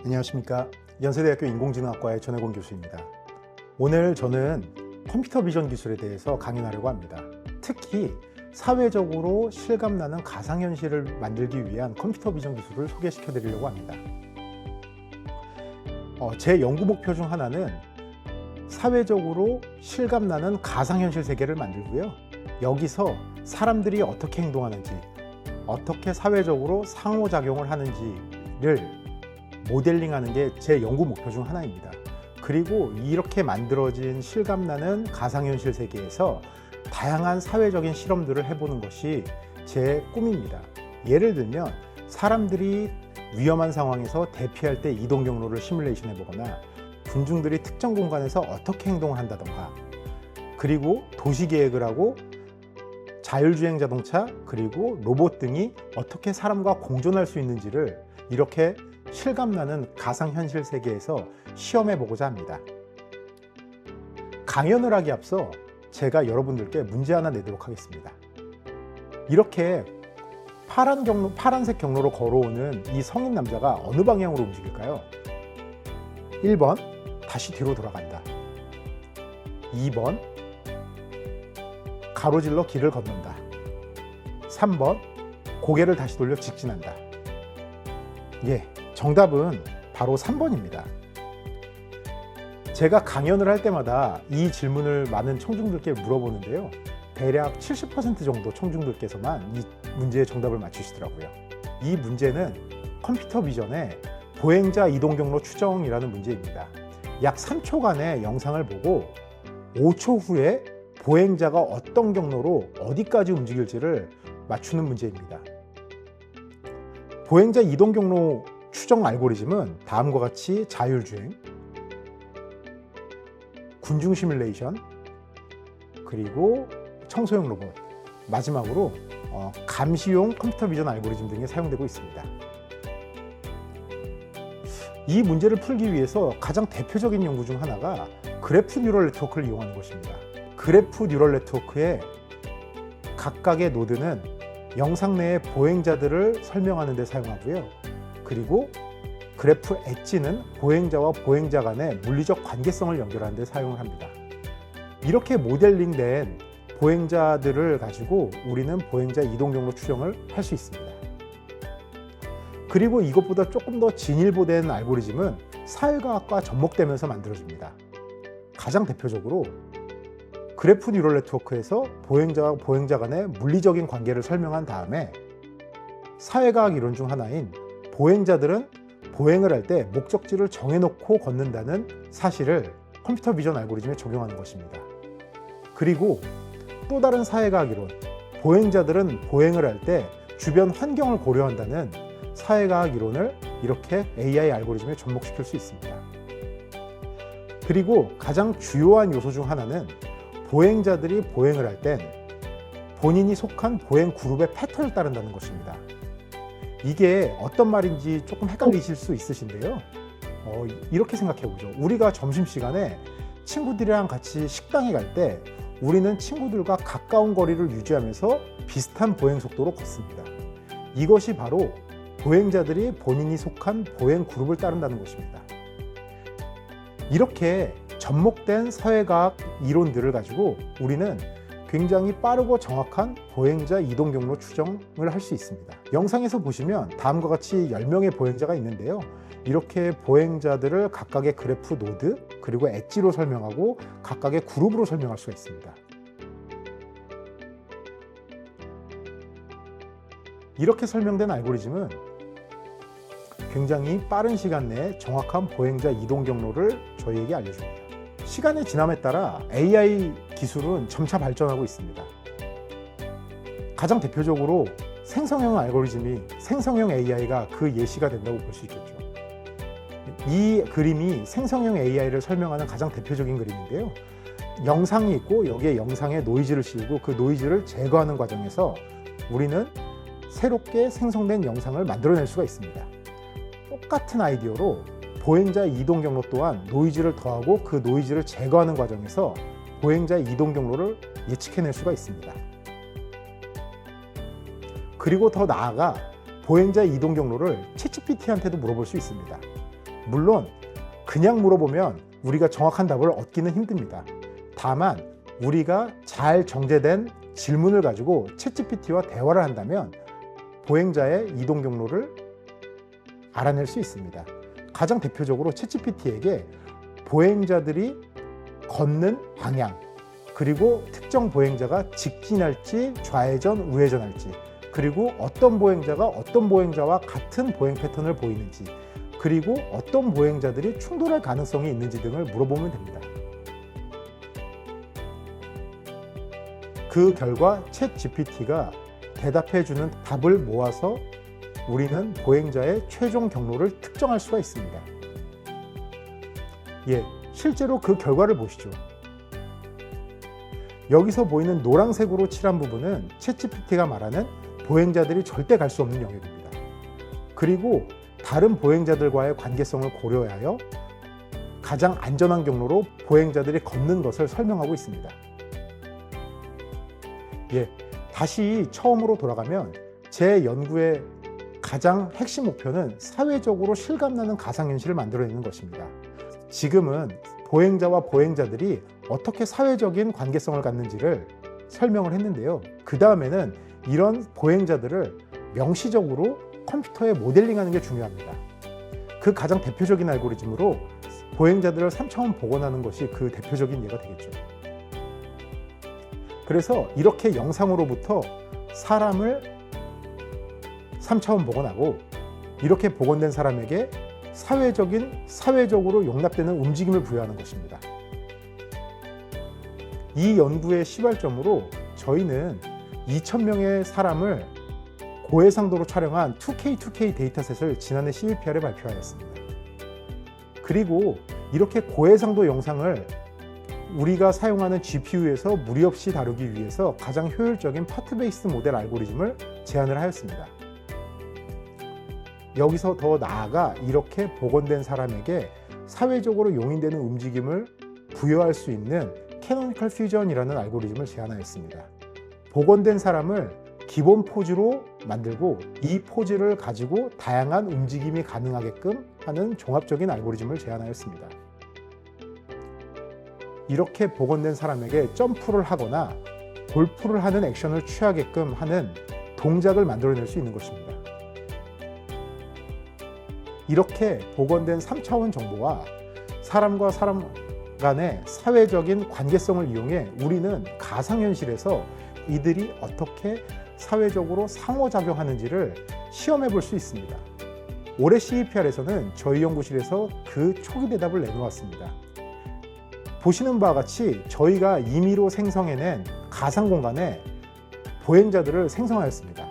안녕하십니까. 연세대학교 인공지능학과의 전혜곤 교수입니다. 오늘 저는 컴퓨터 비전 기술에 대해서 강연하려고 합니다. 특히 사회적으로 실감나는 가상현실을 만들기 위한 컴퓨터 비전 기술을 소개시켜 드리려고 합니다. 제 연구 목표 중 하나는 사회적으로 실감나는 가상현실 세계를 만들고요. 여기서 사람들이 어떻게 행동하는지, 어떻게 사회적으로 상호작용을 하는지를 모델링하는 게 제 연구 목표 중 하나입니다. 그리고 이렇게 만들어진 실감나는 가상현실 세계에서 다양한 사회적인 실험들을 해보는 것이 제 꿈입니다. 예를 들면 사람들이 위험한 상황에서 대피할 때 이동 경로를 시뮬레이션 해보거나 군중들이 특정 공간에서 어떻게 행동을 한다던가, 그리고 도시 계획을 하고 자율주행 자동차 그리고 로봇 등이 어떻게 사람과 공존할 수 있는지를 이렇게 실감나는 가상현실 세계에서 시험해 보고자 합니다. 강연을 하기 앞서 제가 여러분들께 문제 하나 내도록 하겠습니다. 이렇게 파란색 경로로 걸어오는 이 성인 남자가 어느 방향으로 움직일까요? 1번, 다시 뒤로 돌아간다. 2번, 가로질러 길을 건넌다. 3번, 고개를 다시 돌려 직진한다. 예, 정답은 바로 3번입니다. 제가 강연을 할 때마다 이 질문을 많은 청중들께 물어보는데요. 대략 70% 정도 청중들께서만 이 문제의 정답을 맞추시더라고요. 이 문제는 컴퓨터 비전의 보행자 이동 경로 추정이라는 문제입니다. 약 3초간의 영상을 보고 5초 후에 보행자가 어떤 경로로 어디까지 움직일지를 맞추는 문제입니다. 보행자 이동 경로 추정 알고리즘은 다음과 같이 자율주행, 군중 시뮬레이션, 그리고 청소형 로봇, 마지막으로 감시용 컴퓨터 비전 알고리즘 등에 사용되고 있습니다. 이 문제를 풀기 위해서 가장 대표적인 연구 중 하나가 그래프 뉴럴 네트워크를 이용하는 것입니다. 그래프 뉴럴 네트워크의 각각의 노드는 영상 내의 보행자들을 설명하는 데 사용하고요. 그리고 그래프 엣지는 보행자와 보행자 간의 물리적 관계성을 연결하는 데 사용을 합니다. 이렇게 모델링된 보행자들을 가지고 우리는 보행자 이동 경로 추정을 할 수 있습니다. 그리고 이것보다 조금 더 진일보된 알고리즘은 사회과학과 접목되면서 만들어집니다. 가장 대표적으로 그래프 뉴럴 네트워크에서 보행자와 보행자 간의 물리적인 관계를 설명한 다음에 사회과학 이론 중 하나인 보행자들은 보행을 할 때 목적지를 정해놓고 걷는다는 사실을 컴퓨터 비전 알고리즘에 적용하는 것입니다. 그리고 또 다른 사회과학 이론, 보행자들은 보행을 할 때 주변 환경을 고려한다는 사회과학 이론을 이렇게 AI 알고리즘에 접목시킬 수 있습니다. 그리고 가장 주요한 요소 중 하나는 보행자들이 보행을 할 땐 본인이 속한 보행 그룹의 패턴을 따른다는 것입니다. 이게 어떤 말인지 조금 헷갈리실 수 있으신데요. 이렇게 생각해 보죠. 우리가 점심시간에 친구들이랑 같이 식당에 갈 때 우리는 친구들과 가까운 거리를 유지하면서 비슷한 보행 속도로 걷습니다. 이것이 바로 보행자들이 본인이 속한 보행 그룹을 따른다는 것입니다. 이렇게 접목된 사회과학 이론들을 가지고 우리는 굉장히 빠르고 정확한 보행자 이동 경로 추정을 할 수 있습니다. 영상에서 보시면 다음과 같이 10명의 보행자가 있는데요. 이렇게 보행자들을 각각의 그래프 노드 그리고 엣지로 설명하고 각각의 그룹으로 설명할 수가 있습니다. 이렇게 설명된 알고리즘은 굉장히 빠른 시간 내에 정확한 보행자 이동 경로를 저희에게 알려줍니다. 시간의 지남에 따라 AI 기술은 점차 발전하고 있습니다. 가장 대표적으로 생성형 알고리즘이 생성형 AI가 그 예시가 된다고 볼 수 있겠죠. 이 그림이 생성형 AI를 설명하는 가장 대표적인 그림인데요. 영상이 있고 여기에 영상에 노이즈를 씌우고 그 노이즈를 제거하는 과정에서 우리는 새롭게 생성된 영상을 만들어낼 수가 있습니다. 똑같은 아이디어로 보행자 이동 경로 또한 노이즈를 더하고 그 노이즈를 제거하는 과정에서 보행자 이동 경로를 예측해낼 수가 있습니다. 그리고 더 나아가 보행자 이동 경로를 챗GPT한테도 물어볼 수 있습니다. 물론 그냥 물어보면 우리가 정확한 답을 얻기는 힘듭니다. 다만 우리가 잘 정제된 질문을 가지고 챗GPT와 대화를 한다면 보행자의 이동 경로를 알아낼 수 있습니다. 가장 대표적으로 챗GPT에게 보행자들이 걷는 방향, 그리고 특정 보행자가 직진할지 좌회전, 우회전할지, 그리고 어떤 보행자가 어떤 보행자와 같은 보행 패턴을 보이는지, 그리고 어떤 보행자들이 충돌할 가능성이 있는지 등을 물어보면 됩니다. 그 결과 챗GPT가 대답해주는 답을 모아서 우리는 보행자의 최종 경로를 특정할 수가 있습니다. 실제로 그 결과를 보시죠. 여기서 보이는 노란색으로 칠한 부분은 챗GPT가 말하는 보행자들이 절대 갈 수 없는 영역입니다. 그리고 다른 보행자들과의 관계성을 고려하여 가장 안전한 경로로 보행자들이 걷는 것을 설명하고 있습니다. 다시 처음으로 돌아가면 제 연구의 가장 핵심 목표는 사회적으로 실감나는 가상현실을 만들어내는 것입니다. 지금은 보행자와 보행자들이 어떻게 사회적인 관계성을 갖는지를 설명을 했는데요. 그 다음에는 이런 보행자들을 명시적으로 컴퓨터에 모델링하는 게 중요합니다. 그 가장 대표적인 알고리즘으로 보행자들을 3차원 복원하는 것이 그 대표적인 예가 되겠죠. 그래서 이렇게 영상으로부터 사람을 3차원 복원하고 이렇게 복원된 사람에게 사회적으로 용납되는 움직임을 부여하는 것입니다. 이 연구의 시발점으로 저희는 2,000명의 사람을 고해상도로 촬영한 2K 데이터셋을 지난해 CVPR에 발표하였습니다. 그리고 이렇게 고해상도 영상을 우리가 사용하는 GPU에서 무리 없이 다루기 위해서 가장 효율적인 파트 베이스 모델 알고리즘을 제안을 하였습니다. 여기서 더 나아가 이렇게 복원된 사람에게 사회적으로 용인되는 움직임을 부여할 수 있는 캐노니컬 퓨전이라는 알고리즘을 제안하였습니다. 복원된 사람을 기본 포즈로 만들고 이 포즈를 가지고 다양한 움직임이 가능하게끔 하는 종합적인 알고리즘을 제안하였습니다. 이렇게 복원된 사람에게 점프를 하거나 골프를 하는 액션을 취하게끔 하는 동작을 만들어낼 수 있는 것입니다. 이렇게 복원된 3차원 정보와 사람과 사람 간의 사회적인 관계성을 이용해 우리는 가상현실에서 이들이 어떻게 사회적으로 상호작용하는지를 시험해 볼 수 있습니다. 올해 CVPR에서는 저희 연구실에서 그 초기 대답을 내놓았습니다. 보시는 바와 같이 저희가 임의로 생성해낸 가상 공간에 보행자들을 생성하였습니다.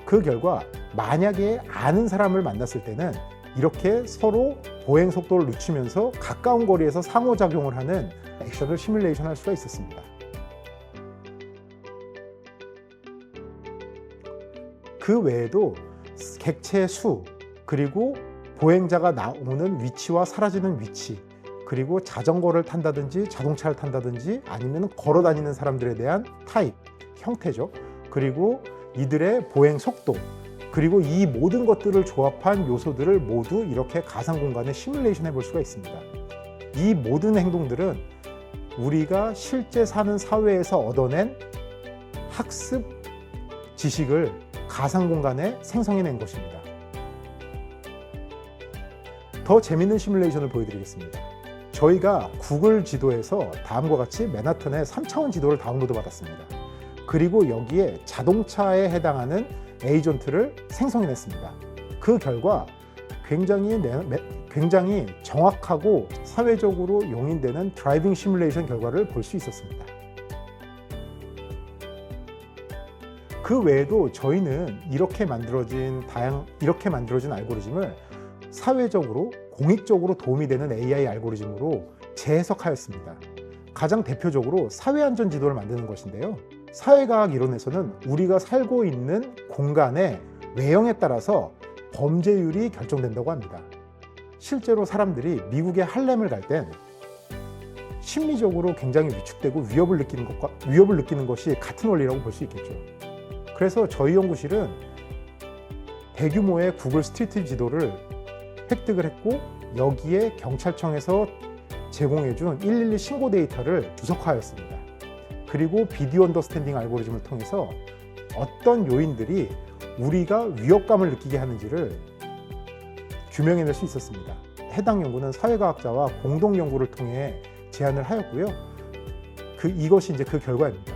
그 결과 만약에 아는 사람을 만났을 때는 이렇게 서로 보행 속도를 늦추면서 가까운 거리에서 상호작용을 하는 액션을 시뮬레이션 할 수가 있었습니다. 그 외에도 객체 수, 그리고 보행자가 나오는 위치와 사라지는 위치, 그리고 자전거를 탄다든지 자동차를 탄다든지 아니면 걸어 다니는 사람들에 대한 타입, 형태죠. 그리고 이들의 보행 속도, 그리고 이 모든 것들을 조합한 요소들을 모두 이렇게 가상 공간에 시뮬레이션 해볼 수가 있습니다. 이 모든 행동들은 우리가 실제 사는 사회에서 얻어낸 학습 지식을 가상 공간에 생성해낸 것입니다. 더 재밌는 시뮬레이션을 보여드리겠습니다. 저희가 구글 지도에서 다음과 같이 맨하탄의 3차원 지도를 다운로드 받았습니다. 그리고 여기에 자동차에 해당하는 에이전트를 생성해냈습니다. 그 결과 굉장히 정확하고 사회적으로 용인되는 드라이빙 시뮬레이션 결과를 볼 수 있었습니다. 그 외에도 저희는 이렇게 만들어진 알고리즘을 사회적으로 공익적으로 도움이 되는 AI 알고리즘으로 재해석하였습니다. 가장 대표적으로 사회안전 지도를 만드는 것인데요. 사회과학 이론에서는 우리가 살고 있는 공간의 외형에 따라서 범죄율이 결정된다고 합니다. 실제로 사람들이 미국의 할렘을 갈 땐 심리적으로 굉장히 위축되고 위협을 느끼는 것이 같은 원리라고 볼 수 있겠죠. 그래서 저희 연구실은 대규모의 구글 스트리트 지도를 획득을 했고 여기에 경찰청에서 제공해준 112 신고 데이터를 주석화하였습니다. 그리고 비디오 언더스탠딩 알고리즘을 통해서 어떤 요인들이 우리가 위협감을 느끼게 하는지를 규명해낼 수 있었습니다. 해당 연구는 사회과학자와 공동 연구를 통해 제안을 하였고요. 이것이 이제 그 결과입니다.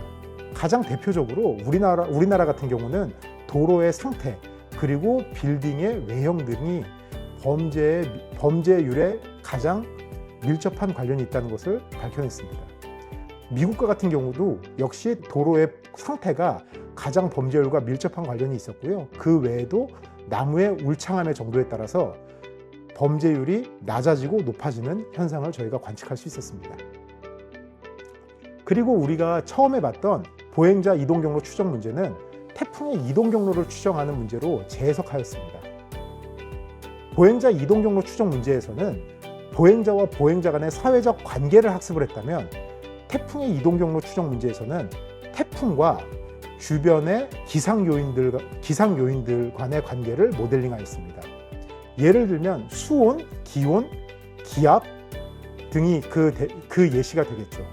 가장 대표적으로 우리나라 같은 경우는 도로의 상태 그리고 빌딩의 외형 등이 범죄율에 가장 밀접한 관련이 있다는 것을 밝혀냈습니다. 미국과 같은 경우도 역시 도로의 상태가 가장 범죄율과 밀접한 관련이 있었고요. 그 외에도 나무의 울창함의 정도에 따라서 범죄율이 낮아지고 높아지는 현상을 저희가 관측할 수 있었습니다. 그리고 우리가 처음에 봤던 보행자 이동 경로 추정 문제는 태풍의 이동 경로를 추정하는 문제로 재해석하였습니다. 보행자 이동 경로 추정 문제에서는 보행자와 보행자 간의 사회적 관계를 학습을 했다면 태풍의 이동 경로 추정 문제에서는 태풍과 주변의 기상 요인들 간의 관계를 모델링하였습니다. 예를 들면 수온, 기온, 기압 등이 그 예시가 되겠죠.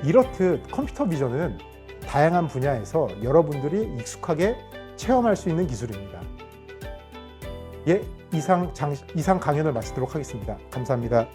이렇듯 컴퓨터 비전은 다양한 분야에서 여러분들이 익숙하게 체험할 수 있는 기술입니다. 이상 강연을 마치도록 하겠습니다. 감사합니다.